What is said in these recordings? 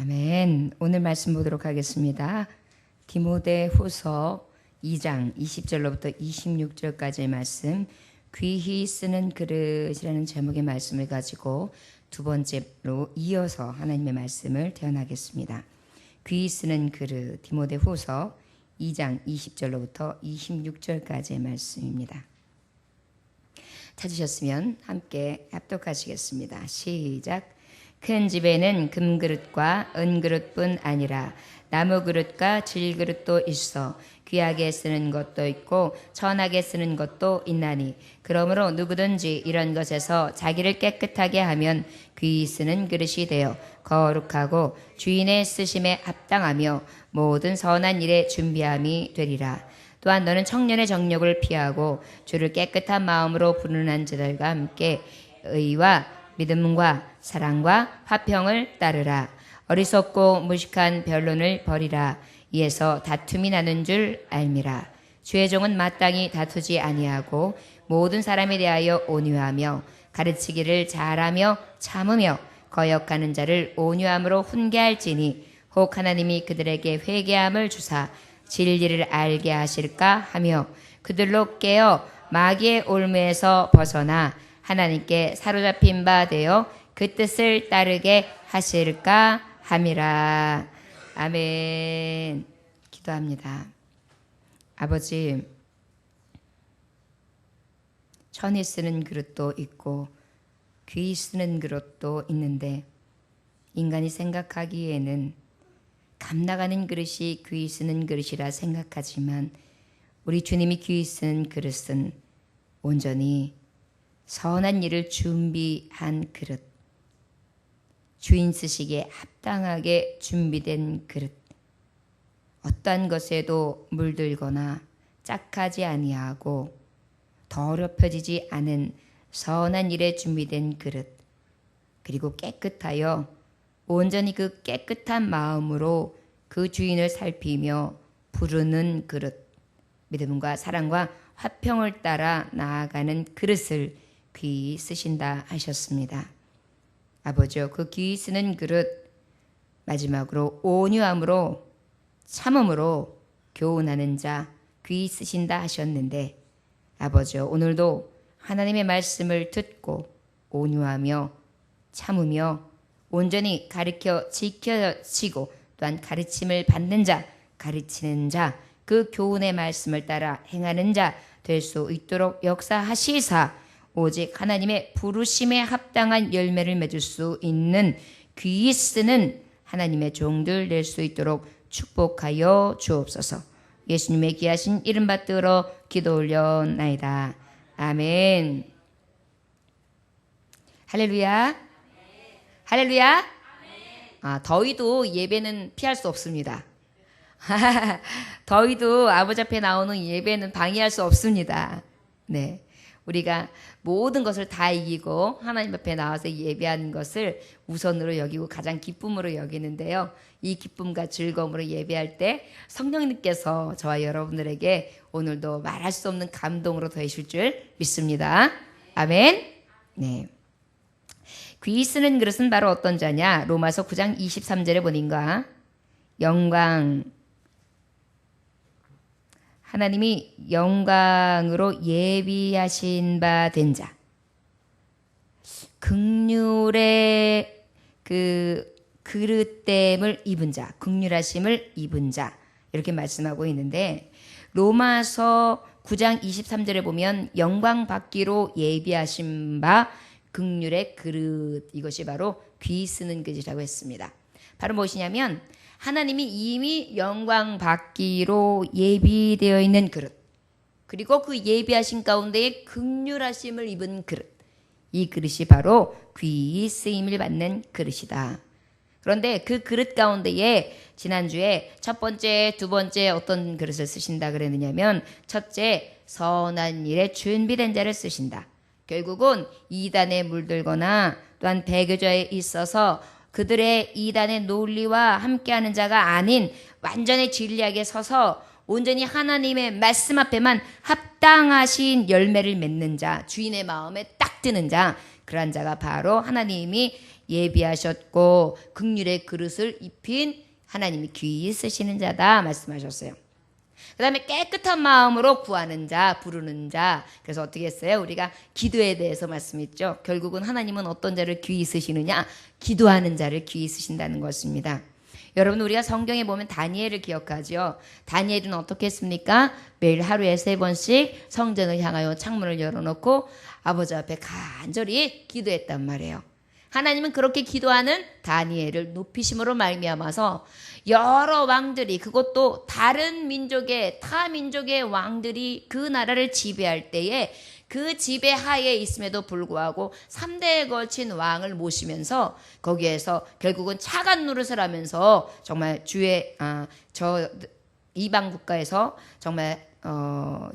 아멘. 오늘 말씀 보도록 하겠습니다. 디모데후서 2장 20절로부터 26절까지의 말씀, 귀히 쓰는 그릇이라는 제목의 말씀을 가지고 두 번째로 이어서 하나님의 말씀을 대언하겠습니다. 귀히 쓰는 그릇, 디모데후서 2장 20절로부터 26절까지의 말씀입니다. 찾으셨으면 함께 합독하시겠습니다. 시작. 큰 집에는 금그릇과 은그릇뿐 아니라 나무그릇과 질그릇도 있어 귀하게 쓰는 것도 있고 천하게 쓰는 것도 있나니 그러므로 누구든지 이런 것에서 자기를 깨끗하게 하면 귀히 쓰는 그릇이 되어 거룩하고 주인의 쓰심에 합당하며 모든 선한 일에 준비함이 되리라. 또한 너는 청년의 정욕을 피하고 주를 깨끗한 마음으로 부르는 자들과 함께 의와 믿음과 사랑과 화평을 따르라. 어리석고 무식한 변론을 버리라. 이에서 다툼이 나는 줄 알미라. 주의 종은 마땅히 다투지 아니하고 모든 사람에 대하여 온유하며 가르치기를 잘하며 참으며 거역하는 자를 온유함으로 훈계할지니 혹 하나님이 그들에게 회개함을 주사 진리를 알게 하실까 하며 그들로 깨어 마귀의 올무에서 벗어나 하나님께 사로잡힌 바 되어 그 뜻을 따르게 하실까 함이라. 아멘. 기도합니다. 아버지, 천이 쓰는 그릇도 있고 귀히 쓰는 그릇도 있는데 인간이 생각하기에는 감나가는 그릇이 귀히 쓰는 그릇이라 생각하지만 우리 주님이 귀히 쓰는 그릇은 온전히 선한 일을 준비한 그릇, 주인 쓰시기에 합당하게 준비된 그릇, 어떠한 것에도 물들거나 짝하지 아니하고 더럽혀지지 않은 선한 일에 준비된 그릇, 그리고 깨끗하여 온전히 그 깨끗한 마음으로 그 주인을 살피며 부르는 그릇, 믿음과 사랑과 화평을 따라 나아가는 그릇을 귀히 쓰신다 하셨습니다. 아버지요, 그 귀히 쓰는 그릇, 마지막으로 온유함으로 참음으로 교훈하는 자 귀히 쓰신다 하셨는데 아버지요, 오늘도 하나님의 말씀을 듣고 온유하며 참으며 온전히 가르쳐 지켜지고 또한 가르침을 받는 자, 가르치는 자, 그 교훈의 말씀을 따라 행하는 자 될 수 있도록 역사하시사 오직 하나님의 부르심에 합당한 열매를 맺을 수 있는 귀히 쓰는 하나님의 종들 될 수 있도록 축복하여 주옵소서. 예수님의 귀하신 이름 받들어 기도 올려나이다. 아멘. 할렐루야. 할렐루야. 더위도 예배는 피할 수 없습니다. 더위도 아버지 앞에 나오는 예배는 방해할 수 없습니다. 네. 우리가 모든 것을 다 이기고 하나님 앞에 나와서 예배하는 것을 우선으로 여기고 가장 기쁨으로 여기는데요. 이 기쁨과 즐거움으로 예배할 때 성령님께서 저와 여러분들에게 오늘도 말할 수 없는 감동으로 더해실 줄 믿습니다. 아멘. 네. 귀히 쓰는 그릇은 바로 어떤 자냐? 로마서 9장 23절에 보니까 영광, 하나님이 영광으로 예비하신 바 된 자, 긍휼의 그 그릇됨을 입은 자, 긍휼하심을 입은 자 이렇게 말씀하고 있는데 로마서 9장 23절에 보면 영광 받기로 예비하신 바 긍휼의 그릇, 이것이 바로 귀히 쓰는 그릇이라고 했습니다. 바로 무엇이냐면 하나님이 이미 영광 받기로 예비되어 있는 그릇, 그리고 그 예비하신 가운데에 긍휼하심을 입은 그릇, 이 그릇이 바로 귀히 쓰임을 받는 그릇이다. 그런데 그 그릇 가운데에 지난주에 첫 번째, 두 번째 어떤 그릇을 쓰신다 그랬느냐면 첫째, 선한 일에 준비된 자를 쓰신다. 결국은 이단에 물들거나 또한 배교자에 있어서 그들의 이단의 논리와 함께하는 자가 아닌 완전히 진리하게 서서 온전히 하나님의 말씀 앞에만 합당하신 열매를 맺는 자, 주인의 마음에 딱 드는 자, 그러한 자가 바로 하나님이 예비하셨고 긍휼의 그릇을 입힌 하나님이 귀히 쓰시는 자다 말씀하셨어요. 그 다음에 깨끗한 마음으로 구하는 자, 부르는 자. 그래서 어떻게 했어요? 우리가 기도에 대해서 말씀했죠. 결국은 하나님은 어떤 자를 귀히 쓰시느냐? 기도하는 자를 귀히 쓰신다는 것입니다. 여러분, 우리가 성경에 보면 다니엘을 기억하죠. 다니엘은 어떻게 했습니까? 매일 하루에 3번씩 성전을 향하여 창문을 열어놓고 아버지 앞에 간절히 기도했단 말이에요. 하나님은 그렇게 기도하는 다니엘을 높이심으로 말미암아서 여러 왕들이, 그것도 다른 민족의, 타 민족의 왕들이 그 나라를 지배할 때에 그 지배 하에 있음에도 불구하고 3대에 걸친 왕을 모시면서 거기에서 결국은 차관 노릇을 하면서 정말 이방 국가에서 정말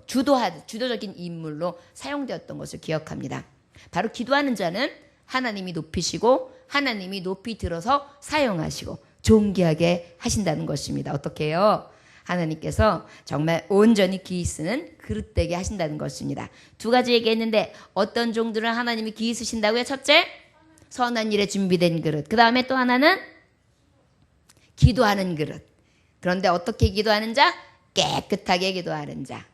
주도적인 인물로 사용되었던 것을 기억합니다. 바로 기도하는 자는 하나님이 높이시고 하나님이 높이 들어서 사용하시고 존귀하게 하신다는 것입니다. 어떻게 해요? 하나님께서 정말 온전히 귀히 쓰는 그릇 되게 하신다는 것입니다. 두 가지 얘기했는데 어떤 종들은 하나님이 귀히 쓰신다고요? 첫째, 선한 일에 준비된 그릇. 그 다음에 또 하나는 기도하는 그릇. 그런데 어떻게 기도하는 자? 깨끗하게 기도하는 자.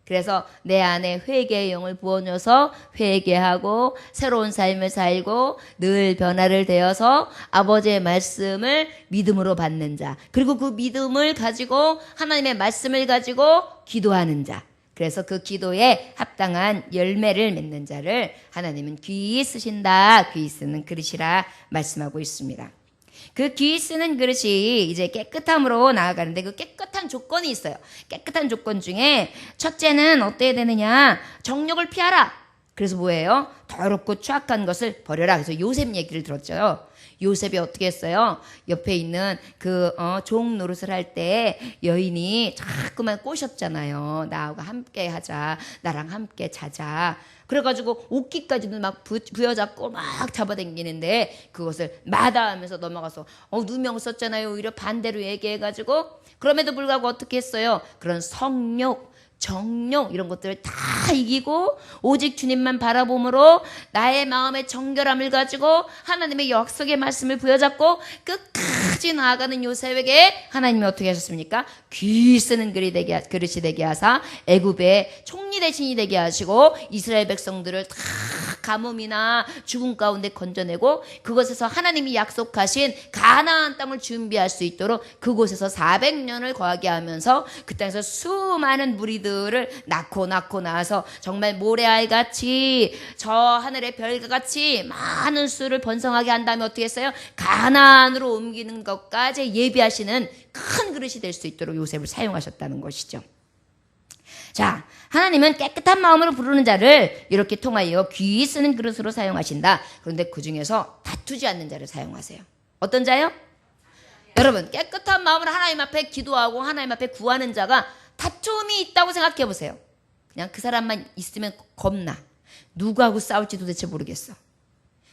그래서 내 안에 회개의 영을 부어줘서 회개하고 새로운 삶을 살고 늘 변화를 되어서 아버지의 말씀을 믿음으로 받는 자. 그리고 그 믿음을 가지고 하나님의 말씀을 가지고 기도하는 자. 그래서 그 기도에 합당한 열매를 맺는 자를 하나님은 귀히 쓰신다. 귀히 쓰는 그릇이라 말씀하고 있습니다. 그 귀히 쓰는 그릇이 이제 깨끗함으로 나아가는데 그 깨끗한 조건이 있어요. 깨끗한 조건 중에 첫째는 어때야 되느냐? 정욕을 피하라. 그래서 뭐예요? 더럽고 추악한 것을 버려라. 그래서 요셉 얘기를 들었죠. 요셉이 어떻게 했어요? 옆에 있는 종 노릇을 할 때 여인이 자꾸만 꼬셨잖아요. 나하고 함께 하자. 나랑 함께 자자. 그래가지고 옷깃까지도 막 부여잡고 막 잡아당기는데 그것을 마다하면서 넘어가서 누명 썼잖아요. 오히려 반대로 얘기해가지고 그럼에도 불구하고 어떻게 했어요? 그런 성욕, 정욕 이런 것들을 다 이기고 오직 주님만 바라봄으로 나의 마음의 정결함을 가지고 하나님의 약속의 말씀을 부여잡고 끝까지 나아가는 요셉에게 하나님이 어떻게 하셨습니까? 귀히 쓰는 그릇이 되게 하사 애굽의 총리 대신이 되게 하시고 이스라엘 백성들을 다 가뭄이나 죽음 가운데 건져내고 그곳에서 하나님이 약속하신 가나안 땅을 준비할 수 있도록 그곳에서 400년을 거하게 하면서 그 땅에서 수많은 무리들을 낳고 나서 정말 모래알같이 저 하늘의 별같이 많은 수를 번성하게 한 다음에 어떻게 했어요? 가나안으로 옮기는 것까지 예비하시는 큰 그릇이 될 수 있도록 요셉을 사용하셨다는 것이죠. 자, 하나님은 깨끗한 마음으로 부르는 자를 이렇게 통하여 귀히 쓰는 그릇으로 사용하신다. 그런데 그 중에서 다투지 않는 자를 사용하세요. 어떤 자요? 여러분, 깨끗한 마음으로 하나님 앞에 기도하고 하나님 앞에 구하는 자가 다툼이 있다고 생각해 보세요. 그냥 그 사람만 있으면 겁나. 누구하고 싸울지 도대체 모르겠어.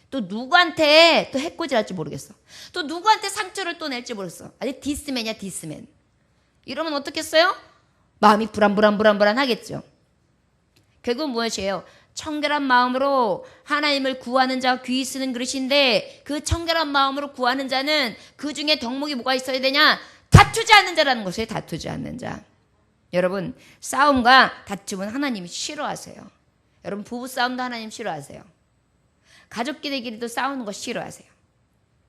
또 누구한테 또 해코지할지 모르겠어. 또 누구한테 상처를 또 낼지 모르겠어. 아직 디스맨이야, 디스맨. 이러면 어떻겠어요? 마음이 불안하겠죠. 결국 무엇이에요? 청결한 마음으로 하나님을 구하는 자가 귀히 쓰는 그릇인데 그 청결한 마음으로 구하는 자는 그 중에 덕목이 뭐가 있어야 되냐? 다투지 않는 자라는 것이에요. 다투지 않는 자. 여러분, 싸움과 다툼은 하나님이 싫어하세요. 여러분, 부부싸움도 하나님 싫어하세요. 가족끼리도 싸우는 거 싫어하세요.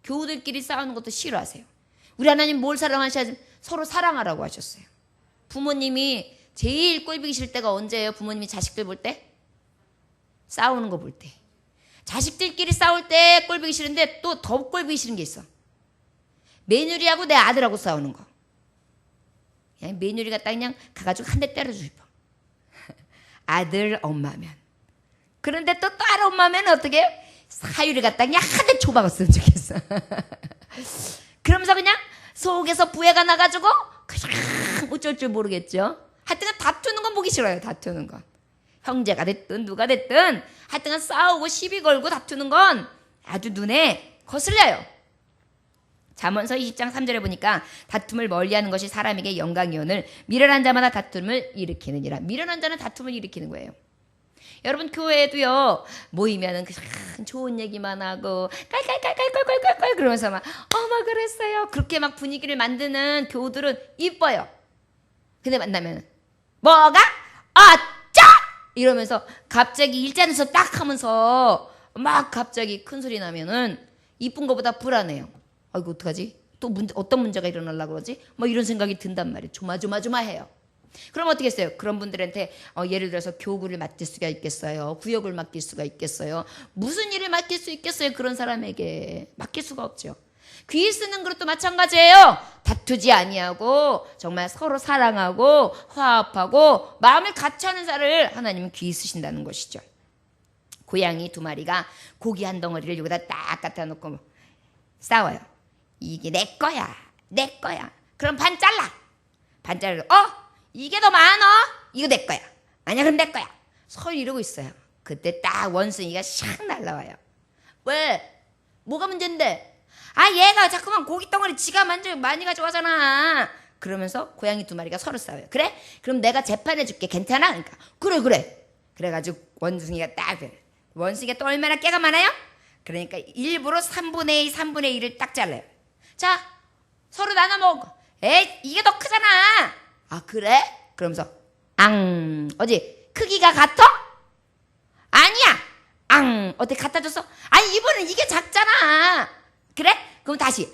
교우들끼리 싸우는 것도 싫어하세요. 우리 하나님 뭘 사랑하셔야지? 서로 사랑하라고 하셨어요. 부모님이 제일 꼴보기 싫을 때가 언제예요? 부모님이 자식들 볼 때? 싸우는 거 볼 때. 자식들끼리 싸울 때 꼴보기 싫은데 또 더 꼴보기 싫은 게 있어. 며느리하고 내 아들하고 싸우는 거. 그냥 며느리가 딱 그냥 가가지고 한 대 때려주고 싶어. 아들 엄마면. 그런데 또 딸 엄마면 어떻게 해요? 사유를 갖다 그냥 한 대 초박았으면 좋겠어. 그러면서 그냥 속에서 부해가 나가지고 그냥 어쩔 줄 모르겠죠. 하여튼 다투는 건 보기 싫어요. 다투는 건. 형제가 됐든 누가 됐든 하여튼 싸우고 시비 걸고 다투는 건 아주 눈에 거슬려요. 잠언서 20장 3절에 보니까 다툼을 멀리하는 것이 사람에게 영광이오늘 미련한 자마다 다툼을 일으키느니라. 미련한 자는 다툼을 일으키는 거예요. 여러분 교회에도요 모이면은 그냥 좋은 얘기만 하고 깔깔깔깔깔깔깔 그러면서 막 어머 그랬어요 그렇게 막 분위기를 만드는 교우들은 이뻐요. 근데 만나면 뭐가 어쩌 이러면서 갑자기 일자리에서 딱 하면서 막 갑자기 큰 소리 나면은 이쁜 거보다 불안해요. 아이고 어떡하지? 또 어떤 문제가 일어나려고 그러지? 뭐 이런 생각이 든단 말이에요. 조마조마조마해요. 그럼 어떻게 했어요? 그런 분들한테 예를 들어서 교구를 맡길 수가 있겠어요? 구역을 맡길 수가 있겠어요? 무슨 일을 맡길 수 있겠어요? 그런 사람에게 맡길 수가 없죠. 귀 쓰는 그릇도 마찬가지예요. 다투지 아니하고 정말 서로 사랑하고 화합하고 마음을 같이 하는 자를 하나님은 귀 쓰신다는 것이죠. 고양이 2마리가 고기 한 덩어리를 여기다 딱 갖다 놓고 싸워요. 이게 내 거야 내 거야. 그럼 반 잘라. 반 자르고 이게 더 많어. 이거 내 거야. 아니야 그럼 내 거야. 서로 이러고 있어요. 그때 딱 원숭이가 샥 날라와요. 왜? 뭐가 문제인데? 얘가 자꾸만 고기 덩어리 지가 많이 가져가잖아. 그러면서 고양이 2마리가 서로 싸워요. 그래? 그럼 내가 재판해줄게. 괜찮아? 그러니까 그래. 그래가지고 원숭이가 딱 원숭이가 또 얼마나 깨가 많아요? 그러니까 일부러 3분의 2, 3분의 1을 딱 잘라요. 자, 서로 나눠 먹어. 에이, 이게 더 크잖아. 그래? 그러면서 어디 크기가 같아? 아니야. 어때 갖다 줬어? 아니 이번엔 이게 작잖아. 그래? 그럼 다시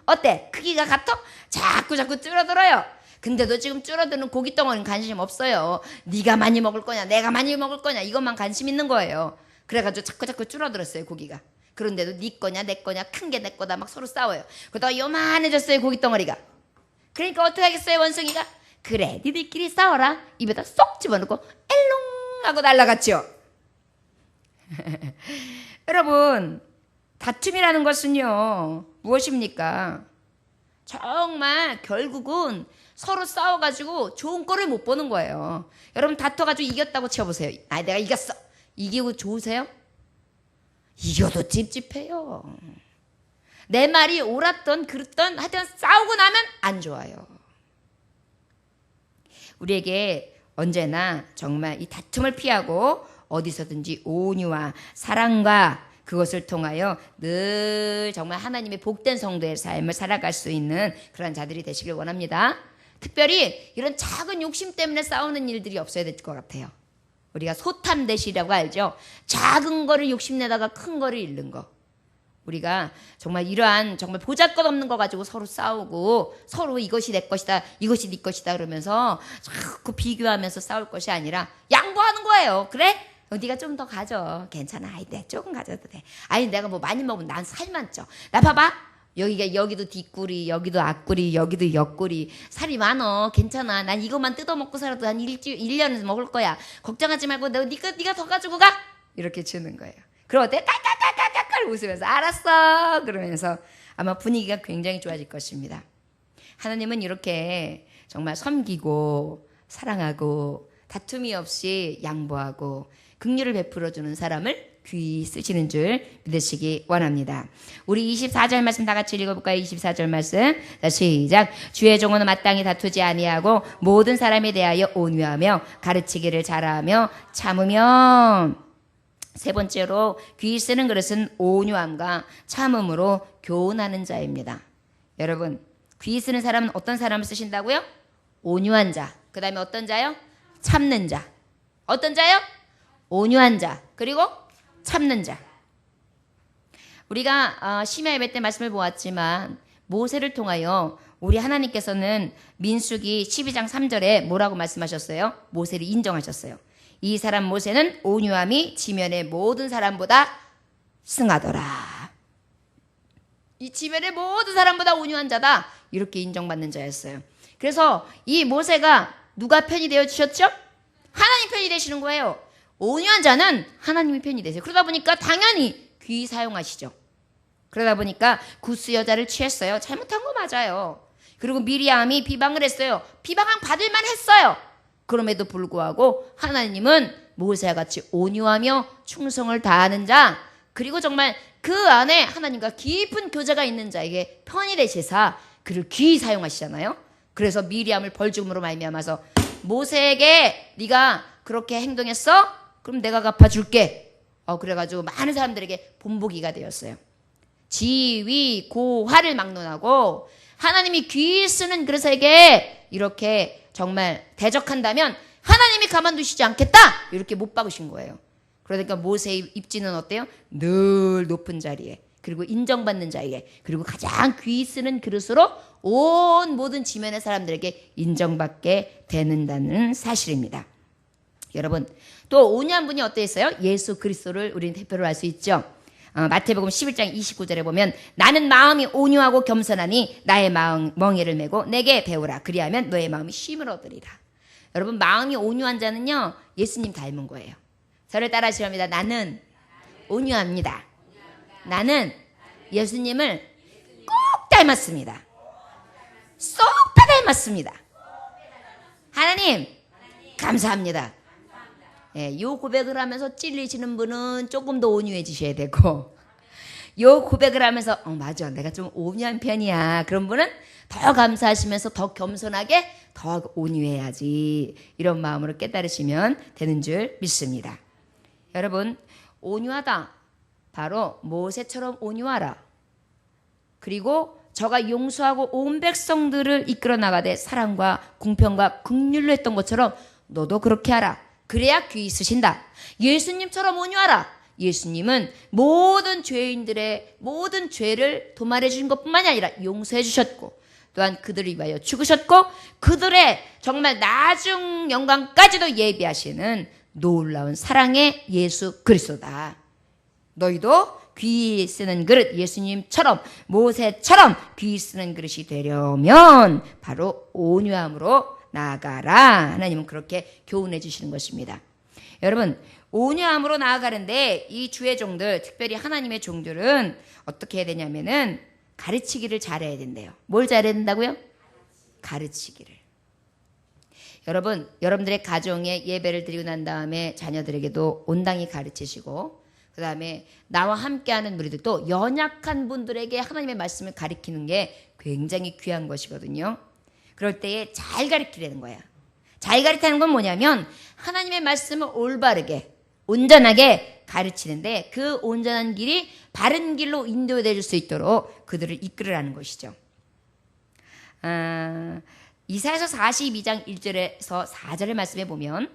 어때 크기가 같아? 자꾸 줄어들어요. 근데도 지금 줄어드는 고기 덩어리는 관심 없어요. 네가 많이 먹을 거냐 내가 많이 먹을 거냐 이것만 관심 있는 거예요. 그래가지고 자꾸 줄어들었어요 고기가. 그런데도 네 거냐 내 거냐 큰 게 내 거다 막 서로 싸워요. 그러다가 요만해졌어요 고기 덩어리가. 그러니까 어떻게 하겠어요 원숭이가? 그래 니들끼리 싸워라. 입에다 쏙 집어넣고 엘롱 하고 날아갔죠. 여러분 다툼이라는 것은요 무엇입니까? 정말 결국은 서로 싸워가지고 좋은 꼴을 못 보는 거예요. 여러분 다퉈가지고 이겼다고 쳐보세요. 내가 이겼어. 이기고 좋으세요? 이겨도 찝찝해요. 내 말이 옳았던 그랬던 하여튼 싸우고 나면 안 좋아요. 우리에게 언제나 정말 이 다툼을 피하고 어디서든지 온유와 사랑과 그것을 통하여 늘 정말 하나님의 복된 성도의 삶을 살아갈 수 있는 그런 자들이 되시길 원합니다. 특별히 이런 작은 욕심 때문에 싸우는 일들이 없어야 될 것 같아요. 우리가 소탐대시라고 알죠? 작은 거를 욕심내다가 큰 거를 잃는 거. 우리가 정말 이러한 정말 보잘것없는 거 가지고 서로 싸우고 서로 이것이 내 것이다 이것이 네 것이다 그러면서 자꾸 비교하면서 싸울 것이 아니라 양보하는 거예요. 그래? 네가 좀 더 가져. 괜찮아. 내가 조금 가져도 돼. 내가 뭐 많이 먹으면 난 살만 쪄. 나 봐봐. 여기도 뒷구리, 여기도 앞구리, 여기도 옆구리. 살이 많어. 괜찮아. 난 이것만 뜯어먹고 살아도 한 1년은 먹을 거야. 걱정하지 말고 네가 더 가지고 가. 이렇게 주는 거예요. 그럼 어때? 깔깔깔깔깔 웃으면서 알았어. 그러면서 아마 분위기가 굉장히 좋아질 것입니다. 하나님은 이렇게 정말 섬기고 사랑하고 다툼이 없이 양보하고 긍휼을 베풀어주는 사람을 귀히 쓰시는 줄 믿으시기 원합니다. 우리 24절 말씀 다 같이 읽어볼까요? 24절 말씀. 자, 시작. 주의 종은 마땅히 다투지 아니하고 모든 사람에 대하여 온유하며 가르치기를 잘하며 참으며. 세 번째로 귀히 쓰는 그릇은 온유함과 참음으로 교훈하는 자입니다. 여러분 귀히 쓰는 사람은 어떤 사람을 쓰신다고요? 온유한 자. 그 다음에 어떤 자요? 참는 자. 어떤 자요? 온유한 자. 그리고 참는 자. 우리가 심야 예배 때 말씀을 보았지만 모세를 통하여 우리 하나님께서는 민수기 12장 3절에 뭐라고 말씀하셨어요? 모세를 인정하셨어요. 이 사람 모세는 온유함이 지면의 모든 사람보다 승하더라. 이 지면의 모든 사람보다 온유한 자다. 이렇게 인정받는 자였어요. 그래서 이 모세가 누가 편이 되어 주셨죠? 하나님 편이 되시는 거예요. 온유한 자는 하나님이 편이 되세요. 그러다 보니까 당연히 귀히 사용하시죠. 그러다 보니까 구스 여자를 취했어요. 잘못한 거 맞아요. 그리고 미리암이 비방을 했어요. 비방을 받을만 했어요. 그럼에도 불구하고 하나님은 모세와 같이 온유하며 충성을 다하는 자, 그리고 정말 그 안에 하나님과 깊은 교제가 있는 자에게 편이 되시사 그를 귀히 사용하시잖아요. 그래서 미리암을 벌 죽음으로 말미암아서 모세에게 네가 그렇게 행동했어? 그럼 내가 갚아줄게. 그래가지고 많은 사람들에게 본보기가 되었어요. 지위, 고화를 막론하고 하나님이 귀 쓰는 그릇에게 이렇게 정말 대적한다면 하나님이 가만두시지 않겠다. 이렇게 못 박으신 거예요. 그러니까 모세의 입지는 어때요? 늘 높은 자리에, 그리고 인정받는 자리에, 그리고 가장 귀 쓰는 그릇으로 온 모든 지면의 사람들에게 인정받게 되는다는 사실입니다. 여러분, 또 온유한 분이 어떠했어요? 예수 그리스도를 우리는 대표로 할 수 있죠. 마태복음 11장 29절에 보면 나는 마음이 온유하고 겸손하니 나의 마음 멍에를 메고 내게 배우라. 그리하면 너의 마음이 쉼을 얻으리라. 여러분, 마음이 온유한 자는요, 예수님 닮은 거예요. 저를 따라하시랍니다. 나는 온유합니다. 나는 예수님을 꼭 닮았습니다. 쏙 다 닮았습니다. 하나님, 감사합니다. 예, 요 고백을 하면서 찔리시는 분은 조금 더 온유해지셔야 되고, 요 고백을 하면서 맞아, 내가 좀 온유한 편이야, 그런 분은 더 감사하시면서 더 겸손하게 더 온유해야지, 이런 마음으로 깨달으시면 되는 줄 믿습니다. 여러분, 온유하다, 바로 모세처럼 온유하라. 그리고 저가 용서하고 온 백성들을 이끌어 나가되 사랑과 공평과 긍휼로 했던 것처럼 너도 그렇게 하라. 그래야 귀 쓰신다. 예수님처럼 온유하라. 예수님은 모든 죄인들의 모든 죄를 도말해 주신 것뿐만이 아니라 용서해 주셨고, 또한 그들을 위하여 죽으셨고, 그들의 정말 나중 영광까지도 예비하시는 놀라운 사랑의 예수 그리스도다. 너희도 귀 쓰는 그릇, 예수님처럼 모세처럼 귀 쓰는 그릇이 되려면 바로 온유함으로 나아가라. 하나님은 그렇게 교훈해 주시는 것입니다. 여러분, 온유함으로 나아가는데 이 주의 종들, 특별히 하나님의 종들은 어떻게 해야 되냐면은 가르치기를 잘해야 된대요. 뭘 잘해야 된다고요? 가르치기를. 여러분, 여러분들의 가정에 예배를 드리고 난 다음에 자녀들에게도 온당히 가르치시고, 그 다음에 나와 함께하는 무리들도 연약한 분들에게 하나님의 말씀을 가르치는 게 굉장히 귀한 것이거든요. 그럴 때에 잘 가르치려는 거야. 잘 가르치는 건 뭐냐면 하나님의 말씀을 올바르게 온전하게 가르치는데, 그 온전한 길이 바른 길로 인도될 수 있도록 그들을 이끌으라는 것이죠. 이사야서 42장 1절에서 4절의 말씀에 보면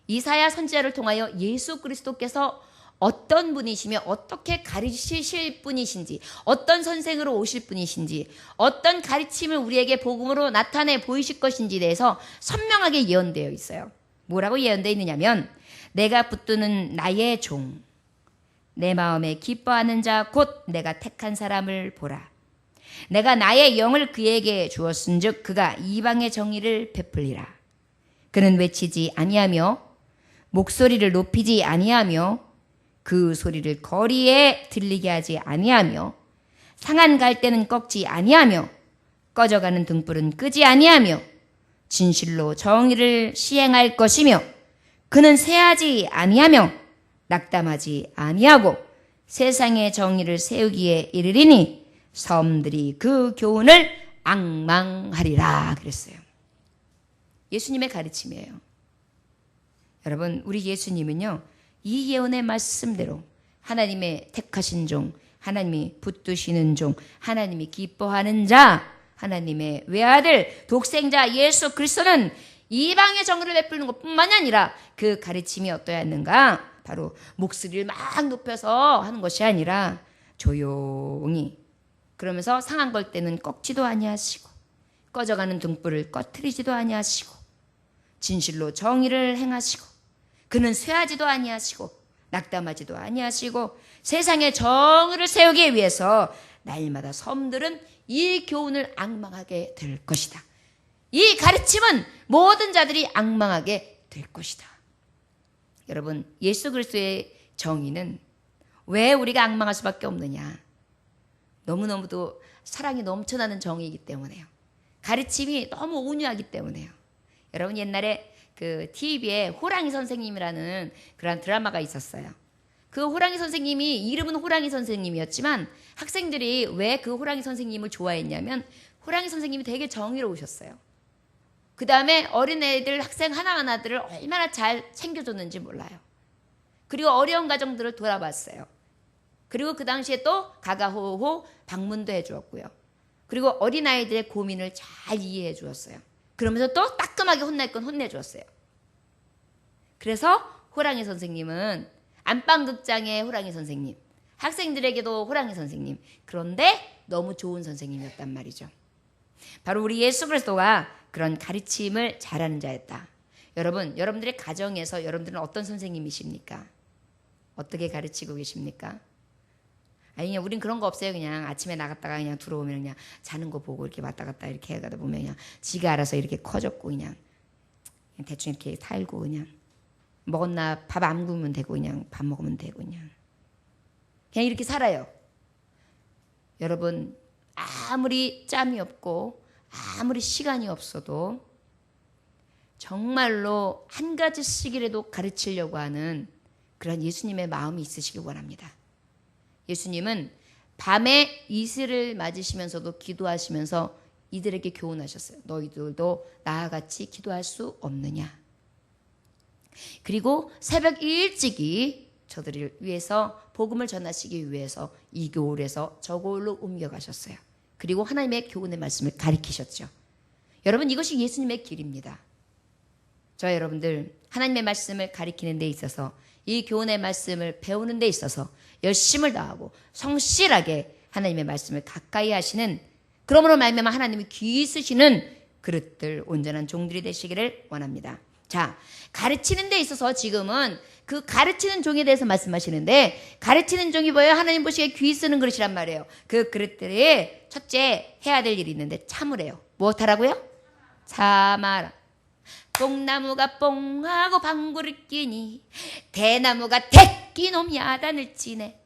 이사야 선지자를 통하여 예수 그리스도께서 어떤 분이시며 어떻게 가르치실 분이신지, 어떤 선생으로 오실 분이신지, 어떤 가르침을 우리에게 복음으로 나타내 보이실 것인지에 대해서 선명하게 예언되어 있어요. 뭐라고 예언되어 있느냐면, 내가 붙드는 나의 종, 내 마음에 기뻐하는 자 곧 내가 택한 사람을 보라. 내가 나의 영을 그에게 주었은즉 그가 이방의 정의를 베풀리라. 그는 외치지 아니하며 목소리를 높이지 아니하며 그 소리를 거리에 들리게 하지 아니하며 상한 갈대는 꺾지 아니하며 꺼져가는 등불은 끄지 아니하며 진실로 정의를 시행할 것이며 그는 쇠하지 아니하며 낙담하지 아니하고 세상의 정의를 세우기에 이르리니 섬들이 그 교훈을 앙망하리라 그랬어요. 예수님의 가르침이에요. 여러분, 우리 예수님은요, 이 예언의 말씀대로 하나님의 택하신 종, 하나님이 붙드시는 종, 하나님이 기뻐하는 자, 하나님의 외아들, 독생자 예수 그리스도는 이방의 정의를 베푸는 것뿐만이 아니라 그 가르침이 어떠했는가? 바로 목소리를 막 높여서 하는 것이 아니라 조용히, 그러면서 상한 걸 때는 꺾지도 아니하시고 꺼져가는 등불을 꺼트리지도 아니하시고 진실로 정의를 행하시고 그는 쇠하지도 아니하시고 낙담하지도 아니하시고 세상의 정의를 세우기 위해서 날마다 섬들은 이 교훈을 앙망하게 될 것이다. 이 가르침은 모든 자들이 앙망하게 될 것이다. 여러분, 예수 그리스도의 정의는 왜 우리가 앙망할 수밖에 없느냐? 너무너무도 사랑이 넘쳐나는 정의이기 때문에요. 가르침이 너무 온유하기 때문에요. 여러분, 옛날에 그 TV에 호랑이 선생님이라는 그런 드라마가 있었어요. 그 호랑이 선생님이 이름은 호랑이 선생님이었지만 학생들이 왜 그 호랑이 선생님을 좋아했냐면 호랑이 선생님이 되게 정의로우셨어요. 그 다음에 어린애들 학생 하나하나들을 얼마나 잘 챙겨줬는지 몰라요. 그리고 어려운 가정들을 돌아봤어요. 그리고 그 당시에 또 가가호호 방문도 해주었고요. 그리고 어린아이들의 고민을 잘 이해해 주었어요. 그러면서 또 따끔하게 혼날 건 혼내주었어요. 그래서 호랑이 선생님은 안방극장의 호랑이 선생님, 학생들에게도 호랑이 선생님, 그런데 너무 좋은 선생님이었단 말이죠. 바로 우리 예수 그리스도가 그런 가르침을 잘하는 자였다. 여러분, 여러분들의 가정에서 여러분들은 어떤 선생님이십니까? 어떻게 가르치고 계십니까? 아니, 그냥 우린 그런 거 없어요. 그냥 아침에 나갔다가 그냥 들어오면 그냥 자는 거 보고 이렇게 왔다 갔다 이렇게 해가다 보면 그냥 지가 알아서 이렇게 커졌고 그냥 대충 이렇게 살고 그냥 먹었나 밥 안 구우면 되고 그냥 밥 먹으면 되고 그냥 이렇게 살아요. 여러분, 아무리 짬이 없고 아무리 시간이 없어도 정말로 한 가지씩이라도 가르치려고 하는 그런 예수님의 마음이 있으시길 원합니다. 예수님은 밤에 이슬을 맞으시면서도 기도하시면서 이들에게 교훈하셨어요. 너희들도 나와 같이 기도할 수 없느냐. 그리고 새벽 일찍이 저들을 위해서 복음을 전하시기 위해서 이 고을에서 저 고을로 옮겨가셨어요. 그리고 하나님의 교훈의 말씀을 가르치셨죠. 여러분, 이것이 예수님의 길입니다. 저 여러분들 하나님의 말씀을 가르치는 데 있어서 이 교훈의 말씀을 배우는 데 있어서 열심을 다하고 성실하게 하나님의 말씀을 가까이 하시는, 그러므로 말미암아 하나님이 귀 쓰시는 그릇들, 온전한 종들이 되시기를 원합니다. 자, 가르치는 데 있어서 지금은 그 가르치는 종에 대해서 말씀하시는데, 가르치는 종이 뭐예요? 하나님 보시기에 귀 쓰는 그릇이란 말이에요. 그 그릇들이 첫째 해야 될 일이 있는데 참으래요. 무엇하라고요? 참아라. 뽕나무가 뽕하고 방구를 끼니 대나무가 대끼놈 야단을 치네.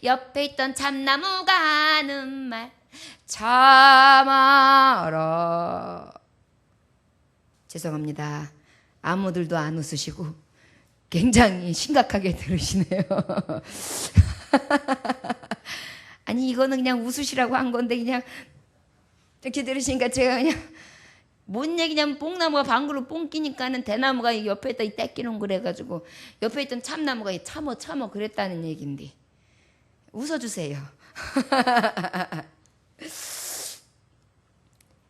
옆에 있던 참나무가 하는 말 참아라. 죄송합니다. 아무들도 안 웃으시고 굉장히 심각하게 들으시네요. 아니, 이거는 그냥 웃으시라고 한 건데 그냥 이렇게 들으시니까 제가 그냥 뭔 얘기냐면, 뽕나무가 방구로 뽕 끼니까는 대나무가 옆에 있다 이 떼끼는 그래가지고 옆에 있던 참나무가 참어 그랬다는 얘기인데 웃어주세요.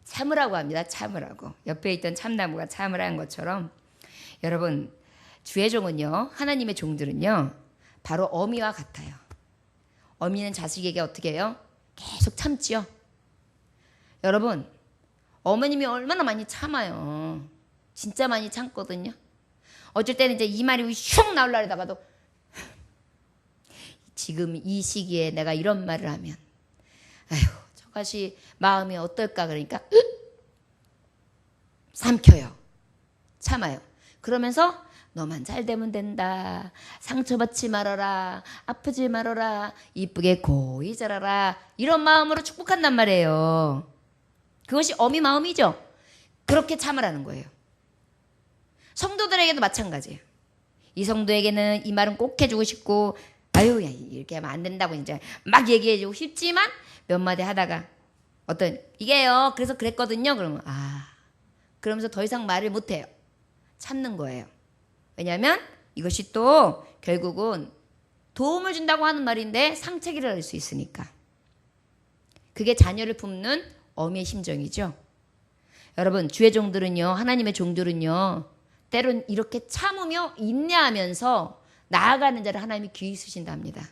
참으라고 합니다. 참으라고. 옆에 있던 참나무가 참으라는 것처럼 여러분, 주의 종은요, 하나님의 종들은요 바로 어미와 같아요. 어미는 자식에게 어떻게 해요? 계속 참지요. 여러분, 어머님이 얼마나 많이 참아요. 진짜 많이 참거든요. 어쩔 때는 이제 이 말이 슉 나오려다가도 지금 이 시기에 내가 이런 말을 하면 아휴, 저것이 마음이 어떨까, 그러니까 삼켜요. 참아요. 그러면서 너만 잘 되면 된다. 상처받지 말아라. 아프지 말아라. 이쁘게 고이 자라라. 이런 마음으로 축복한단 말이에요. 그것이 어미 마음이죠. 그렇게 참으라는 거예요. 성도들에게도 마찬가지예요. 이 성도에게는 이 말은 꼭 해주고 싶고, 아유, 야, 이렇게 하면 안 된다고 이제 막 얘기해주고 싶지만 몇 마디 하다가 이게요, 그래서 그랬거든요. 그러면 그러면서 더 이상 말을 못해요. 참는 거예요. 왜냐하면 이것이 또 결국은 도움을 준다고 하는 말인데 상처기를 할 수 있으니까. 그게 자녀를 품는 어미의 심정이죠. 여러분, 주의 종들은요, 하나님의 종들은요, 때론 이렇게 참으며 인내하면서 나아가는 자를 하나님이 귀히 쓰신답니다.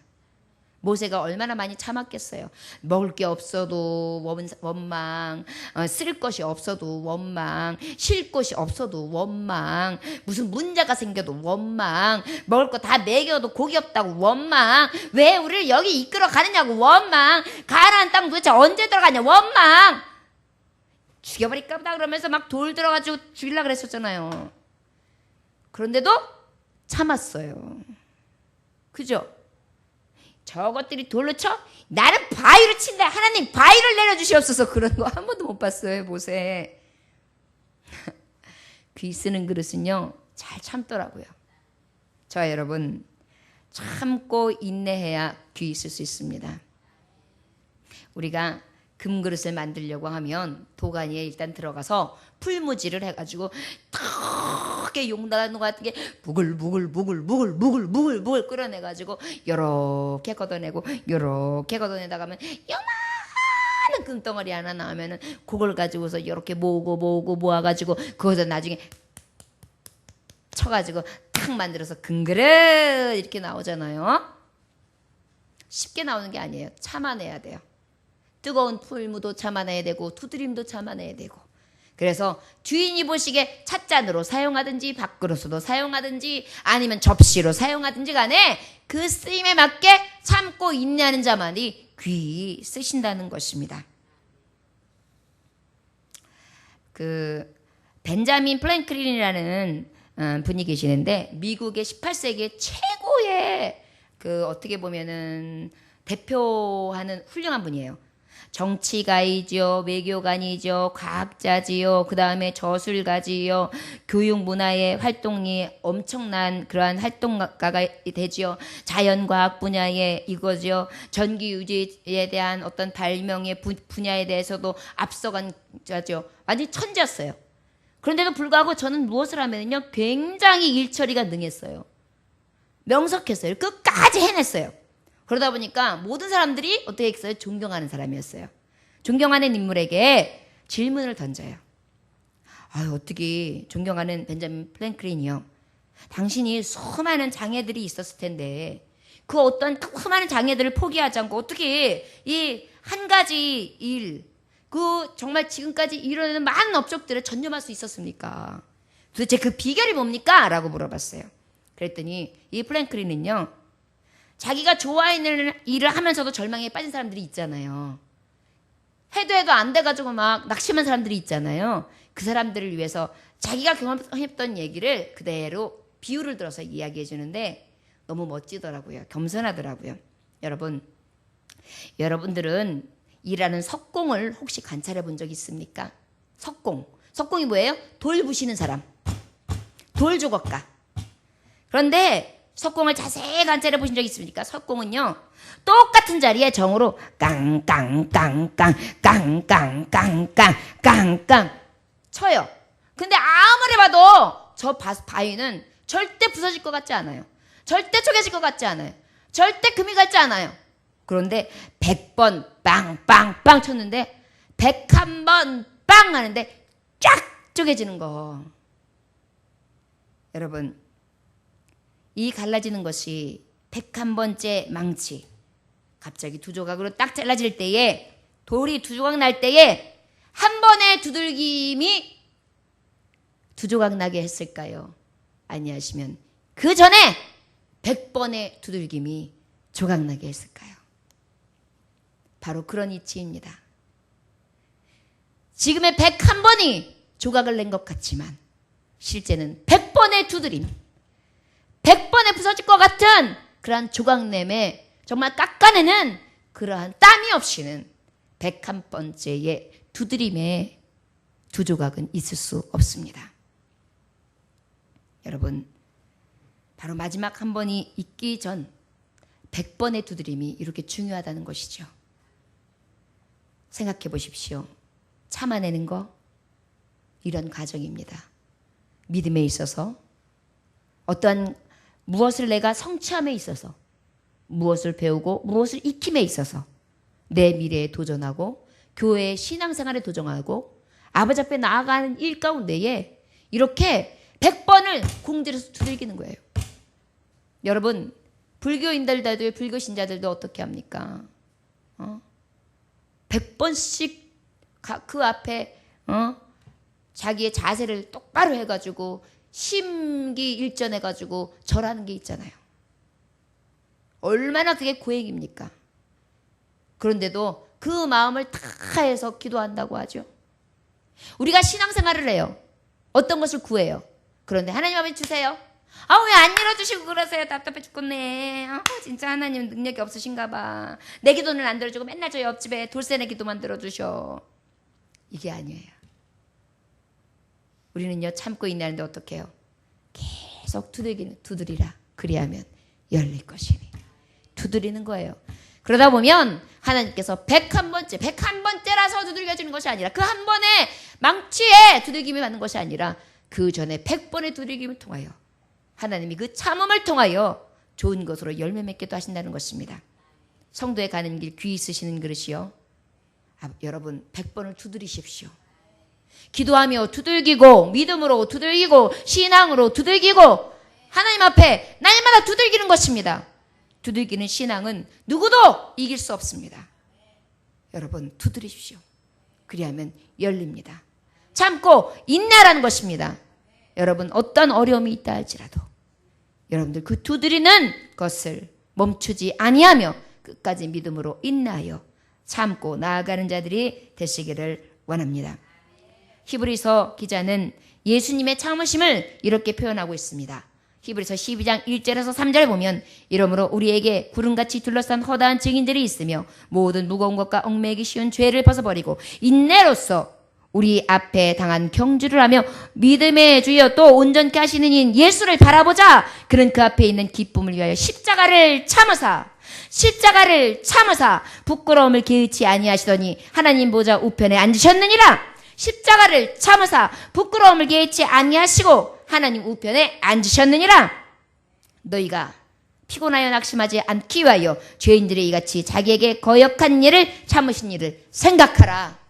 모세가 얼마나 많이 참았겠어요. 먹을 게 없어도 원망, 쓸 것이 없어도 원망, 쉴 곳이 없어도 원망, 무슨 문제가 생겨도 원망, 먹을 거 다 먹여도 고기 없다고 원망, 왜 우리를 여기 이끌어 가느냐고 원망, 가나안 땅 도대체 언제 들어가냐 원망, 죽여버릴까 보다 그러면서 막 돌 들어가지고 죽이려고 그랬었잖아요. 그런데도 참았어요. 그죠? 저것들이 돌로 쳐? 나는 바위로 친다. 하나님 바위를 내려주시옵소서. 그런 거 한 번도 못 봤어요. 모세. 귀 쓰는 그릇은요, 잘 참더라고요. 저와 여러분, 참고 인내해야 귀 있을 수 있습니다. 우리가 금그릇을 만들려고 하면 도가니에 일단 들어가서 풀무지를 해가지고 크게 용나는 것 같은 게 무글무글 끓여내가지고 요렇게 걷어내고 요렇게 걷어내다가면 요만한 금덩어리 하나 나오면은 그걸 가지고서 요렇게 모아가지고 그거서 나중에 쳐가지고 탁 만들어서 금그릇 이렇게 나오잖아요. 쉽게 나오는 게 아니에요. 참아내야 돼요. 뜨거운 풀무도 참아내야 되고 두드림도 참아내야 되고. 그래서 주인이 보시기에 찻잔으로 사용하든지 밥그릇으로 사용하든지 아니면 접시로 사용하든지 간에 그 쓰임에 맞게 참고 인내하는 자만이 귀히 쓰신다는 것입니다. 그 벤자민 플랭클린이라는 분이 계시는데 미국의 18세기 최고의 그 어떻게 보면은 대표하는 훌륭한 분이에요. 정치가이죠, 외교관이죠, 과학자지요, 그 다음에 저술가지요, 교육 문화의 활동이 엄청난 그러한 활동가가 되지요. 자연과학 분야에 이거죠. 전기 유지에 대한 어떤 발명의 분야에 대해서도 앞서간 자죠. 완전히 천재였어요. 그런데도 불구하고 저는 무엇을 하면요, 굉장히 일 처리가 능했어요. 명석했어요. 끝까지 해냈어요. 그러다 보니까 모든 사람들이 어떻게 했어요? 존경하는 사람이었어요. 존경하는 인물에게 질문을 던져요. 어떻게 존경하는 벤자민 플랭클린이요. 당신이 수많은 장애들이 있었을 텐데 그 어떤 수많은 장애들을 포기하지 않고 어떻게 이 한 가지 일, 그 정말 지금까지 이루어내는 많은 업적들을 전념할 수 있었습니까? 도대체 그 비결이 뭡니까? 라고 물어봤어요. 그랬더니 이 플랭클린은요, 자기가 좋아하는 일을 하면서도 절망에 빠진 사람들이 있잖아요. 해도 안 돼가지고 막 낙심한 사람들이 있잖아요. 그 사람들을 위해서 자기가 경험했던 얘기를 그대로 비유를 들어서 이야기해 주는데 너무 멋지더라고요. 겸손하더라고요. 여러분들은 일하는 석공을 혹시 관찰해 본 적 있습니까? 석공이 뭐예요? 돌 부시는 사람, 돌 조각가. 그런데 석공을 자세히 관찰해 보신 적 있습니까? 석공은요, 똑같은 자리에 정으로 깡깡 쳐요. 근데 아무리 봐도 저 바위는 절대 부서질 것 같지 않아요. 절대 쪼개질 것 같지 않아요. 절대 금이 갈지 않아요. 그런데 100번 빵빵빵 쳤는데 101번 빵 하는데 쫙 쪼개지는 거. 여러분, 이 갈라지는 것이 101번째 망치, 갑자기 두 조각으로 딱 잘라질 때에, 돌이 두 조각 날 때에 한 번의 두들김이 두 조각 나게 했을까요? 아니하시면 그 전에 100번의 두들김이 조각 나게 했을까요? 바로 그런 이치입니다. 지금의 101번이 조각을 낸 것 같지만 실제는 100번의 두드림, 100번에 부서질 것 같은 그러한 조각냄에 정말 깎아내는 그러한 땀이 없이는 101번째의 두드림에 두 조각은 있을 수 없습니다. 여러분, 바로 마지막 한 번이 있기 전 100번의 두드림이 이렇게 중요하다는 것이죠. 생각해 보십시오. 참아내는 거, 이런 과정입니다. 믿음에 있어서, 어떠한 무엇을 내가 성취함에 있어서, 무엇을 배우고 무엇을 익힘에 있어서 내 미래에 도전하고 교회의 신앙생활에 도전하고 아버지 앞에 나아가는 일 가운데에 이렇게 100번을 공들여서 두들기는 거예요. 여러분, 불교인들도 불교 신자들도 어떻게 합니까? 100번씩 그 앞에 자기의 자세를 똑바로 해가지고 심기일전해가지고 절하는 게 있잖아요. 얼마나 그게 고행입니까? 그런데도 그 마음을 다해서 기도한다고 하죠. 우리가 신앙생활을 해요. 어떤 것을 구해요. 그런데 하나님 아버지 주세요. 왜 안 열어주시고 그러세요? 답답해 죽겠네. 진짜 하나님 능력이 없으신가 봐. 내 기도는 안 들어주고 맨날 저 옆집에 돌쇠네 기도만 들어주셔. 이게 아니에요. 우리는요, 참고 있나는데 어떻게 해요? 계속 두드리라. 그리하면 열릴 것이니. 두드리는 거예요. 그러다 보면 하나님께서 101번째, 101번째라서 두들겨 주는 것이 아니라 그 한 번의 망치에 두들김을 받는 것이 아니라 그 전에 100번의 두들김을 통하여 하나님이 그 참음을 통하여 좋은 것으로 열매 맺게도 하신다는 것입니다. 성도에 가는 길 귀 있으시는 그릇이요. 여러분 100번을 두드리십시오. 기도하며 두들기고 믿음으로 두들기고 신앙으로 두들기고 하나님 앞에 날마다 두들기는 것입니다. 두들기는 신앙은 누구도 이길 수 없습니다. 여러분 두드리십시오. 그리하면 열립니다. 참고 인내하라는 것입니다. 여러분 어떤 어려움이 있다 할지라도 여러분들 그 두드리는 것을 멈추지 아니하며 끝까지 믿음으로 인내하여 참고 나아가는 자들이 되시기를 원합니다. 히브리서 기자는 예수님의 참으심을 이렇게 표현하고 있습니다. 히브리서 12장 1절에서 3절에 보면 이러므로 우리에게 구름같이 둘러싼 허다한 증인들이 있으며 모든 무거운 것과 얽매이기 쉬운 죄를 벗어버리고 인내로써 우리 앞에 당한 경주를 하며 믿음의 주여 또 온전케 하시는 인 예수를 바라보자. 그는 그 앞에 있는 기쁨을 위하여 십자가를 참으사 부끄러움을 개의치 아니하시더니 하나님 보좌 우편에 앉으셨느니라. 십자가를 참으사 부끄러움을 개의치 아니하시고 하나님 우편에 앉으셨느니라. 너희가 피곤하여 낙심하지 않기 위하여 죄인들이 이같이 자기에게 거역한 일을 참으신 일을 생각하라.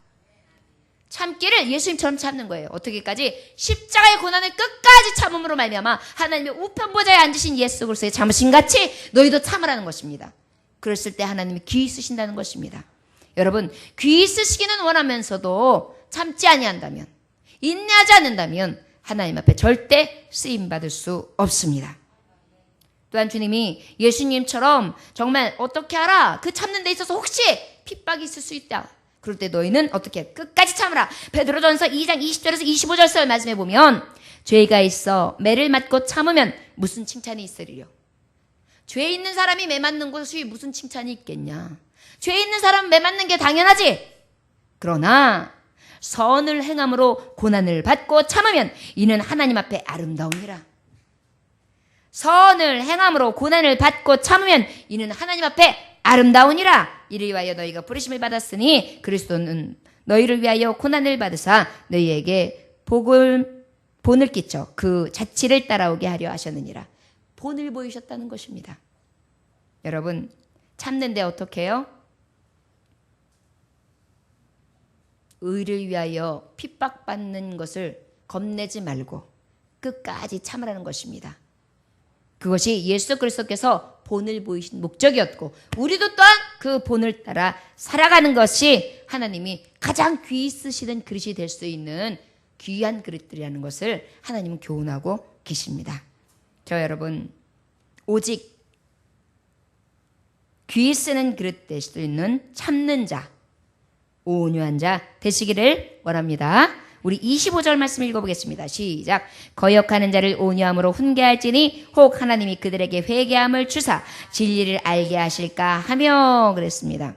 참기를 예수님처럼 참는 거예요. 어떻게까지? 십자가의 고난을 끝까지 참음으로 말미암아 하나님의 우편 보좌에 앉으신 예수 그리스도의 참으신 같이 너희도 참으라는 것입니다. 그랬을 때 하나님이 귀 있으신다는 것입니다. 여러분 귀 있으시기는 원하면서도 참지 아니한다면 인내하지 않는다면 하나님 앞에 절대 쓰임받을 수 없습니다. 또한 주님이 예수님처럼 정말 어떻게 하라? 그 참는 데 있어서 혹시 핍박이 있을 수 있다. 그럴 때 너희는 어떻게 끝까지 참으라. 베드로전서 2장 20절에서 25절 말씀해 보면 죄가 있어 매를 맞고 참으면 무슨 칭찬이 있으리요. 죄 있는 사람이 매 맞는 것이 무슨 칭찬이 있겠냐. 죄 있는 사람은 매 맞는 게 당연하지. 그러나 선을 행함으로 고난을 받고 참으면 이는 하나님 앞에 아름다우니라. 선을 행함으로 고난을 받고 참으면 이는 하나님 앞에 아름다우니라. 이를 위하여 너희가 부르심을 받았으니 그리스도는 너희를 위하여 고난을 받으사 너희에게 본을 끼쳐 그 자치를 따라오게 하려 하셨느니라. 본을 보이셨다는 것입니다. 여러분 참는데 어떻게 해요? 의를 위하여 핍박받는 것을 겁내지 말고 끝까지 참으라는 것입니다. 그것이 예수 그리스도께서 본을 보이신 목적이었고 우리도 또한 그 본을 따라 살아가는 것이 하나님이 가장 귀 있으시는 그릇이 될 수 있는 귀한 그릇들이라는 것을 하나님은 교훈하고 계십니다. 저 여러분 오직 귀 쓰는 그릇 될 수 있는 참는 자, 온유한 자 되시기를 원합니다. 우리 25절 말씀 읽어보겠습니다. 시작. 거역하는 자를 온유함으로 훈계할지니 혹 하나님이 그들에게 회개함을 주사 진리를 알게 하실까 하며 그랬습니다.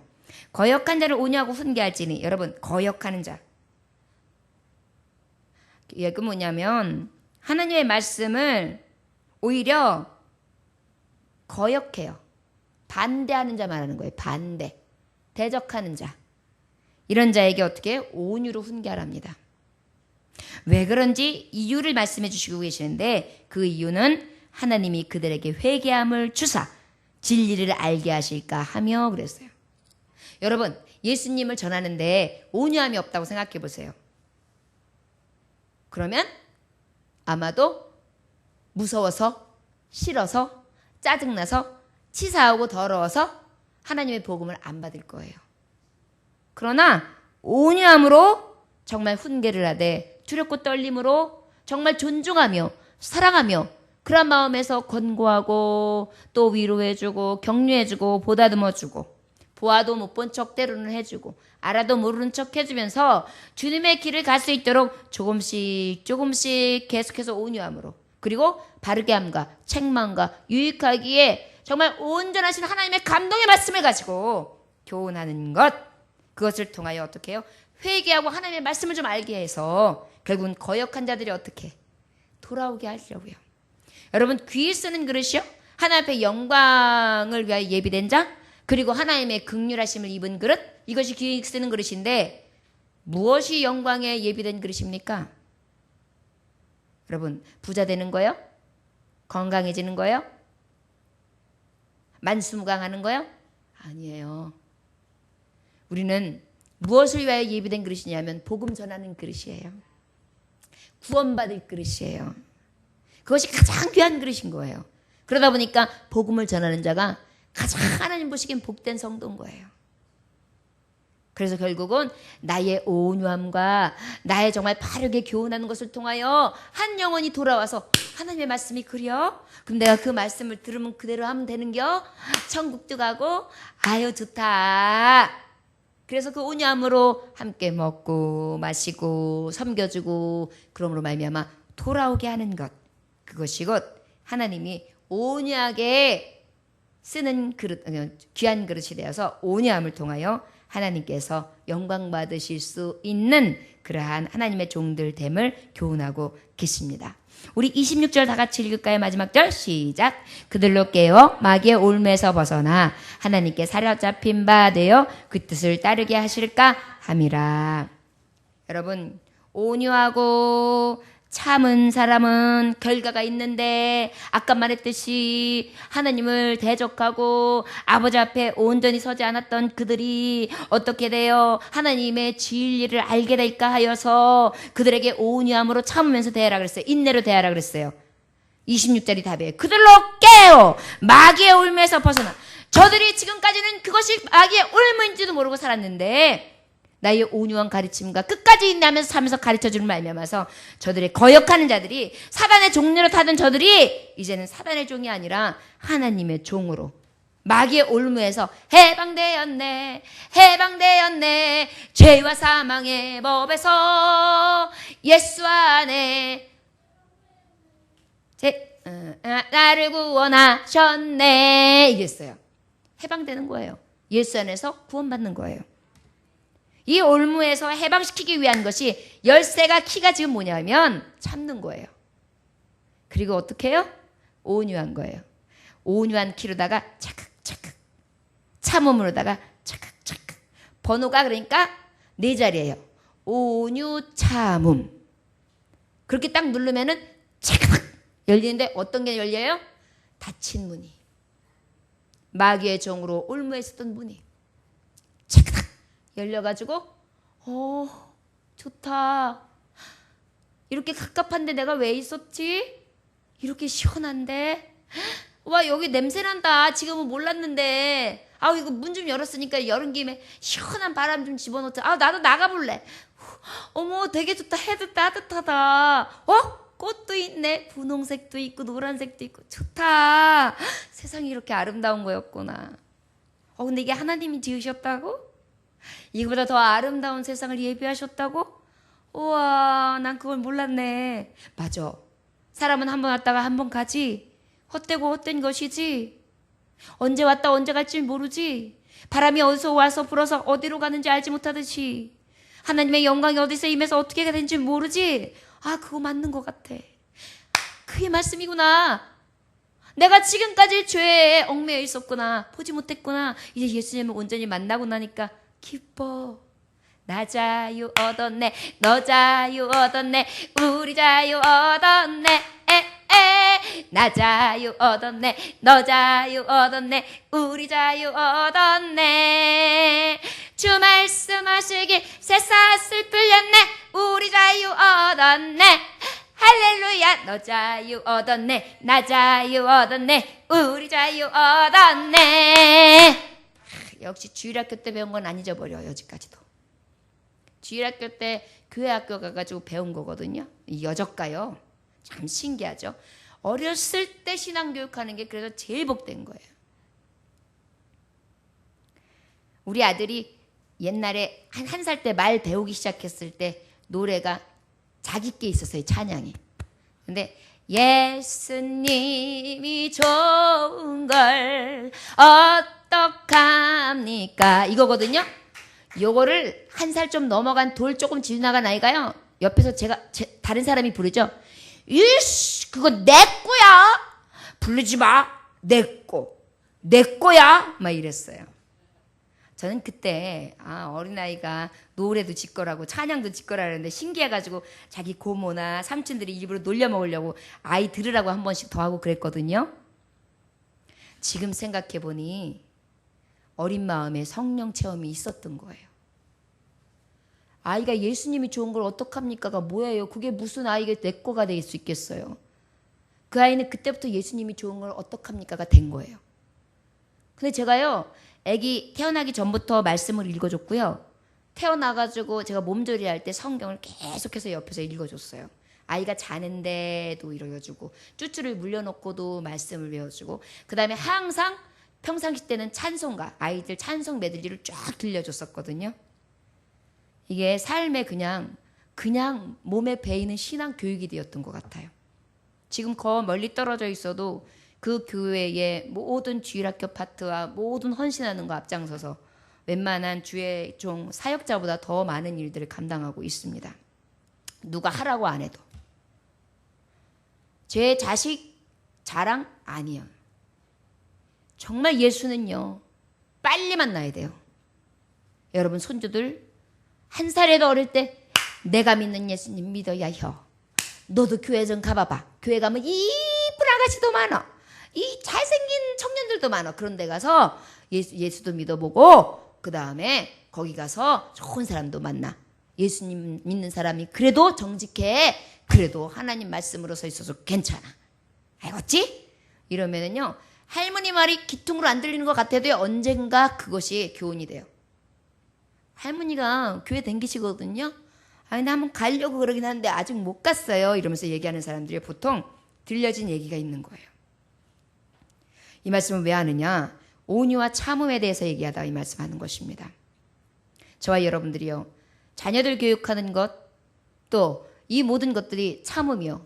거역한 자를 온유하고 훈계할지니 여러분 거역하는 자 이게 뭐냐면 하나님의 말씀을 오히려 거역해요. 반대하는 자 말하는 거예요. 반대. 대적하는 자. 이런 자에게 어떻게 온유로 훈계하랍니다. 왜 그런지 이유를 말씀해 주시고 계시는데 그 이유는 하나님이 그들에게 회개함을 주사 진리를 알게 하실까 하며 그랬어요. 여러분 예수님을 전하는데 온유함이 없다고 생각해 보세요. 그러면 아마도 무서워서 싫어서 짜증나서 치사하고 더러워서 하나님의 복음을 안 받을 거예요. 그러나 온유함으로 정말 훈계를 하되 두렵고 떨림으로 정말 존중하며 사랑하며 그런 마음에서 권고하고 또 위로해주고 격려해주고 보다듬어주고 보아도 못 본 척 때로는 해주고 알아도 모르는 척 해주면서 주님의 길을 갈 수 있도록 조금씩 계속해서 온유함으로 그리고 바르게 함과 책망과 유익하기에 정말 온전하신 하나님의 감동의 말씀을 가지고 교훈하는 것 그것을 통하여 어떻게 해요? 회개하고 하나님의 말씀을 좀 알게 해서 결국은 거역한 자들이 어떻게 돌아오게 하려고요. 여러분 귀 쓰는 그릇이요. 하나님 앞에 영광을 위하여 예비된 자 그리고 하나님의 긍휼하심을 입은 그릇, 이것이 귀히 쓰는 그릇인데 무엇이 영광에 예비된 그릇입니까? 여러분, 부자 되는 거요? 건강해지는 거요? 만수무강하는 거요? 아니에요. 우리는 무엇을 위하여 예비된 그릇이냐면 복음 전하는 그릇이에요. 구원받을 그릇이에요. 그것이 가장 귀한 그릇인 거예요. 그러다 보니까 복음을 전하는 자가 가장 하나님 보시기엔 복된 성도인 거예요. 그래서 결국은 나의 온유함과 나의 정말 바르게 교훈하는 것을 통하여 한 영혼이 돌아와서 하나님의 말씀이 그려? 그럼 내가 그 말씀을 들으면 그대로 하면 되는겨? 천국도 가고 아유 좋다. 그래서 그 온유함으로 함께 먹고 마시고 섬겨주고 그러므로 말미암아 돌아오게 하는 것, 그것이 곧 하나님이 온유하게 쓰는 그릇, 귀한 그릇이 되어서 온유함을 통하여 하나님께서 영광 받으실 수 있는 그러한 하나님의 종들 됨을 교훈하고 계십니다. 우리 26절 다 같이 읽을까요? 마지막 절 시작. 그들로 깨어 마귀의 올매에서 벗어나 하나님께 사로잡힌 바 되어 그 뜻을 따르게 하실까 함이라. 여러분, 온유하고 참은 사람은 결과가 있는데 아까 말했듯이 하나님을 대적하고 아버지 앞에 온전히 서지 않았던 그들이 어떻게 돼요? 하나님의 진리를 알게 될까 하여서 그들에게 온유함으로 참으면서 대하라 그랬어요. 인내로 대하라 그랬어요. 26절이 답이에요. 그들로 깨어 마귀의 울매에서 벗어나. 저들이 지금까지는 그것이 마귀의 울무인지도 모르고 살았는데 나의 온유한 가르침과 끝까지 인내하면서 살면서 가르쳐주는 말미암아서 저들의 거역하는 자들이 사단의 종류로 타던 저들이 이제는 사단의 종이 아니라 하나님의 종으로 마귀의 올무에서 해방되었네, 해방되었네. 죄와 사망의 법에서 예수 안에 나를 구원하셨네. 이랬어요. 해방되는 거예요. 예수 안에서 구원받는 거예요. 이 올무에서 해방시키기 위한 것이 열쇠가 키가 지금 뭐냐면 참는 거예요. 그리고 어떻게 해요? 온유한 거예요. 온유한 키로다가 차깍차깍, 참음으로다가 차깍차깍. 번호가 그러니까 4자리예요. 온유 참음. 그렇게 딱 누르면은 차깍 열리는데 어떤 게 열려요? 닫힌 문이. 마귀의 종으로 올무에 있었던 문이 차깍 열려가지고 좋다. 이렇게 갑갑한데 내가 왜 있었지? 이렇게 시원한데? 와 여기 냄새난다. 지금은 몰랐는데 이거 문 좀 열었으니까 열은 김에 시원한 바람 좀 집어넣자. 나도 나가볼래. 어머 되게 좋다. 헤드 따뜻하다. 꽃도 있네. 분홍색도 있고 노란색도 있고 좋다. 세상이 이렇게 아름다운 거였구나. 근데 이게 하나님이 지으셨다고? 이거보다 더 아름다운 세상을 예비하셨다고? 우와, 난 그걸 몰랐네. 맞아. 사람은 한 번 왔다가 한 번 가지. 헛되고 헛된 것이지. 언제 왔다 언제 갈지 모르지. 바람이 어디서 와서 불어서 어디로 가는지 알지 못하듯이 하나님의 영광이 어디서 임해서 어떻게 되는지 모르지. 그거 맞는 것 같아. 그게 말씀이구나. 내가 지금까지 죄에 얽매여 있었구나. 보지 못했구나. 이제 예수님을 온전히 만나고 나니까 기뻐. 나 자유 얻었네. 너 자유 얻었네. 우리 자유 얻었네. 나 자유 얻었네. 너 자유 얻었네. 우리 자유 얻었네. 주 말씀하시길 쇠사슬 풀렸네. 우리 자유 얻었네. 할렐루야. 너 자유 얻었네. 나 자유 얻었네. 우리 자유 얻었네. 역시 주일학교 때 배운 건 안 잊어버려. 여지까지도. 주일학교 때 교회 학교 가가지고 배운 거거든요. 여적가요. 참 신기하죠. 어렸을 때 신앙교육하는 게 그래서 제일 복된 거예요. 우리 아들이 옛날에 한 살 때 말 배우기 시작했을 때 노래가 자기께 있었어요. 찬양이. 근데 예수님이 좋은 걸 어떡합니까? 이거거든요. 요거를 한 살 좀 넘어간 돌 조금 지나간 아이가요. 옆에서 다른 사람이 부르죠. 이씨 그거 내 거야. 부르지 마. 내 거야. 막 이랬어요. 저는 그때 어린아이가 노래도 짓거라고 찬양도 짓거라 그랬는데 신기해가지고 자기 고모나 삼촌들이 일부러 놀려 먹으려고 아이 들으라고 한 번씩 더 하고 그랬거든요. 지금 생각해보니 어린 마음에 성령 체험이 있었던 거예요. 아이가 예수님이 좋은 걸 어떡합니까가 뭐예요? 그게 무슨 아이가 내 거가 될 수 있겠어요? 그 아이는 그때부터 예수님이 좋은 걸 어떡합니까가 된 거예요. 근데 제가요, 아기 태어나기 전부터 말씀을 읽어줬고요. 태어나가지고 제가 몸조리 할 때 성경을 계속해서 옆에서 읽어줬어요. 아이가 자는데도 읽어주고 쭈쭈를 물려놓고도 말씀을 외워주고 그 다음에 항상 평상시 때는 찬송가, 아이들 찬송 메들리를 쫙 들려줬었거든요. 이게 삶에 그냥 몸에 배이는 신앙 교육이 되었던 것 같아요. 지금 거 멀리 떨어져 있어도 그 교회의 모든 주일학교 파트와 모든 헌신하는 거 앞장서서 웬만한 주의 종 사역자보다 더 많은 일들을 감당하고 있습니다. 누가 하라고 안 해도. 제 자식 자랑 아니에요. 정말 예수는요, 빨리 만나야 돼요. 여러분 손주들 1살에도 어릴 때 내가 믿는 예수님 믿어야 혀. 너도 교회 좀 가봐봐. 교회 가면 이쁜 아가씨도 많아. 이 잘생긴 청년들도 많아. 그런 데 가서 예수도 믿어보고 그 다음에 거기 가서 좋은 사람도 만나. 예수님 믿는 사람이 그래도 정직해. 그래도 하나님 말씀으로 서 있어서 괜찮아. 알겠지? 이러면은요, 할머니 말이 귀퉁으로 안 들리는 것 같아도 언젠가 그것이 교훈이 돼요. 할머니가 교회 댕기시거든요. 아니 나 한번 가려고 그러긴 하는데 아직 못 갔어요. 이러면서 얘기하는 사람들이 보통 들려진 얘기가 있는 거예요. 이 말씀을 왜 하느냐? 온유와 참음에 대해서 얘기하다 이 말씀하는 것입니다. 저와 여러분들이요, 자녀들 교육하는 것, 또 이 모든 것들이 참음이요,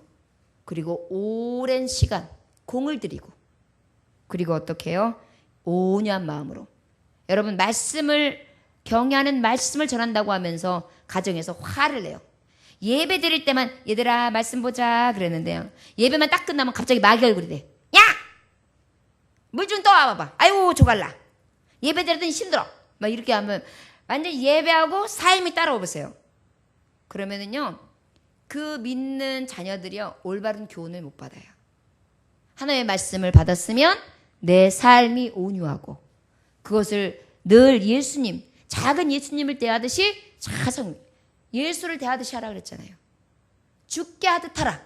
그리고 오랜 시간 공을 들이고, 그리고 어떻게 해요? 온유한 마음으로. 여러분 말씀을 경외하는 말씀을 전한다고 하면서 가정에서 화를 내요. 예배 드릴 때만 얘들아 말씀 보자 그랬는데요, 예배만 딱 끝나면 갑자기 마귀 얼굴이 돼. 야! 물 좀 떠와봐봐. 아이고 조갈라. 예배 드리더니 힘들어. 막 이렇게 하면 완전 예배하고 삶이 따라오세요. 그러면은요, 그 믿는 자녀들이요, 올바른 교훈을 못 받아요. 하나님의 말씀을 받았으면 내 삶이 온유하고 그것을 늘 예수님, 작은 예수님을 대하듯이 자성, 예수를 대하듯이 하라 그랬잖아요. 죽게 하듯 하라.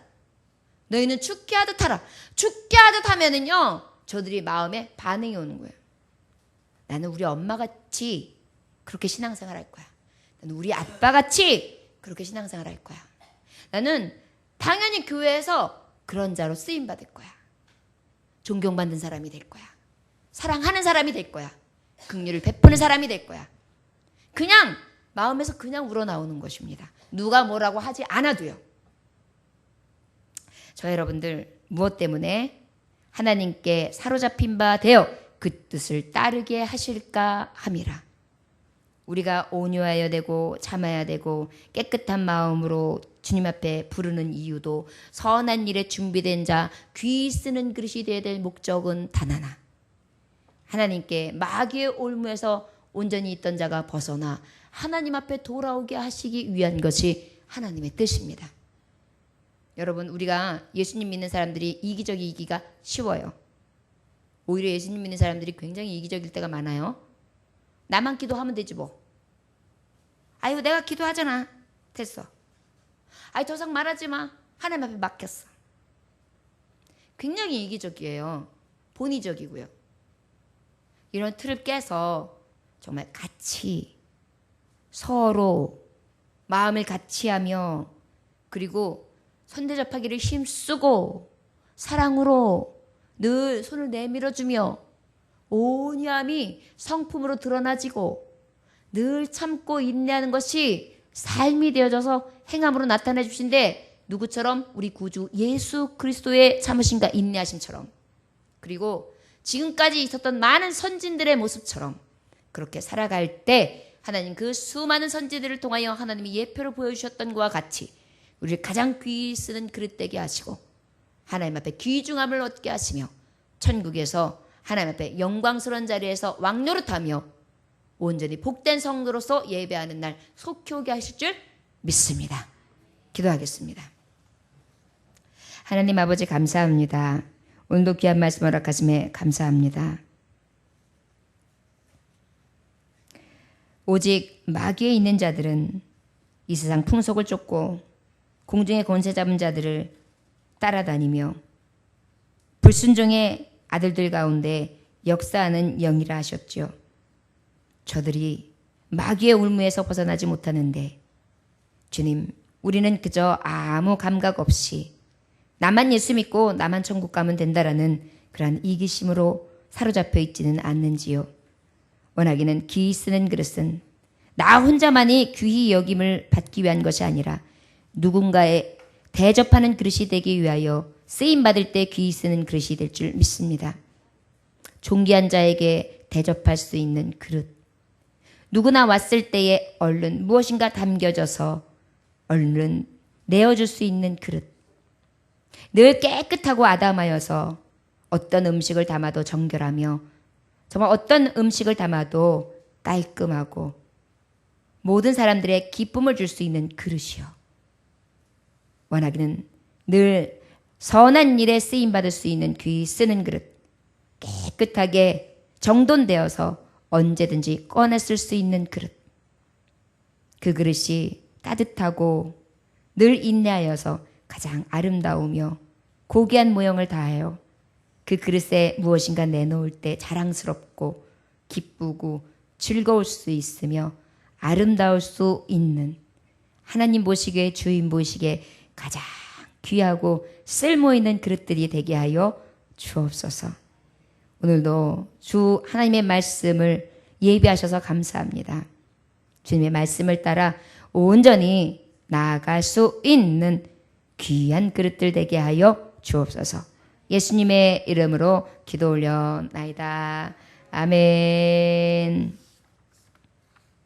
너희는 죽게 하듯 하라. 죽게 하듯 하면은요, 저들이 마음에 반응이 오는 거예요. 나는 우리 엄마같이 그렇게 신앙생활 할 거야. 나는 우리 아빠같이 그렇게 신앙생활 할 거야. 나는 당연히 교회에서 그런 자로 쓰임받을 거야. 존경받는 사람이 될 거야. 사랑하는 사람이 될 거야. 긍휼을 베푸는 사람이 될 거야. 그냥 마음에서 그냥 우러나오는 것입니다. 누가 뭐라고 하지 않아도요. 저 여러분들 무엇 때문에 하나님께 사로잡힌 바 되어 그 뜻을 따르게 하실까 함이라. 우리가 온유하여야 되고 참아야 되고 깨끗한 마음으로 주님 앞에 부르는 이유도 선한 일에 준비된 자 귀 쓰는 그릇이 되어야 될 목적은 단 하나. 하나님께 마귀의 올무에서 온전히 있던 자가 벗어나 하나님 앞에 돌아오게 하시기 위한 것이 하나님의 뜻입니다. 여러분 우리가 예수님 믿는 사람들이 이기적이기가 쉬워요. 오히려 예수님 믿는 사람들이 굉장히 이기적일 때가 많아요. 나만 기도하면 되지 뭐. 아유 내가 기도하잖아. 됐어. 아유 더 이상 말하지 마. 하나님 앞에 맡겼어. 굉장히 이기적이에요. 본의적이고요. 이런 틀을 깨서 정말 같이 서로 마음을 같이 하며 그리고 손대접하기를 힘쓰고 사랑으로 늘 손을 내밀어주며 온유함이 성품으로 드러나지고 늘 참고 인내하는 것이 삶이 되어져서 행함으로 나타내 주신데 누구처럼? 우리 구주 예수 그리스도의 참으심과 인내하심처럼 그리고 지금까지 있었던 많은 선진들의 모습처럼 그렇게 살아갈 때 하나님 그 수많은 선지들을 통하여 하나님이 예표로 보여주셨던 것과 같이 우리를 가장 귀히 쓰는 그릇 되게 하시고 하나님 앞에 귀중함을 얻게 하시며 천국에서 하나님 앞에 영광스러운 자리에서 왕노릇하며 온전히 복된 성도로서 예배하는 날 속히 오게 하실 줄 믿습니다. 기도하겠습니다. 하나님 아버지 감사합니다. 오늘도 귀한 말씀 허락하심에 감사합니다. 오직 마귀에 있는 자들은 이 세상 풍속을 쫓고 공중의 권세 잡은 자들을 따라다니며 불순종의 아들들 가운데 역사하는 영이라 하셨죠. 저들이 마귀의 울무에서 벗어나지 못하는데 주님, 우리는 그저 아무 감각 없이 나만 예수 믿고 나만 천국 가면 된다라는 그러한 이기심으로 사로잡혀 있지는 않는지요. 원하기는 귀히 쓰는 그릇은 나 혼자만이 귀히 여김을 받기 위한 것이 아니라 누군가에 대접하는 그릇이 되기 위하여 쓰임받을 때 귀히 쓰는 그릇이 될 줄 믿습니다. 존귀한 자에게 대접할 수 있는 그릇. 누구나 왔을 때에 얼른 무엇인가 담겨져서 얼른 내어줄 수 있는 그릇. 늘 깨끗하고 아담하여서 어떤 음식을 담아도 정결하며 정말 어떤 음식을 담아도 깔끔하고 모든 사람들의 기쁨을 줄 수 있는 그릇이요. 원하기는 늘 선한 일에 쓰임받을 수 있는 귀히 쓰는 그릇. 깨끗하게 정돈되어서 언제든지 꺼내 쓸 수 있는 그릇. 그 그릇이 따뜻하고 늘 인내하여서 가장 아름다우며 고귀한 모형을 다하여 그 그릇에 무엇인가 내놓을 때 자랑스럽고 기쁘고 즐거울 수 있으며 아름다울 수 있는 하나님 보시기에 주인 보시기에 가장 귀하고 쓸모있는 그릇들이 되게 하여 주옵소서. 오늘도 주 하나님의 말씀을 예비하셔서 감사합니다. 주님의 말씀을 따라 온전히 나아갈 수 있는 귀한 그릇들 되게 하여 주옵소서. 예수님의 이름으로 기도 올려나이다. 아멘.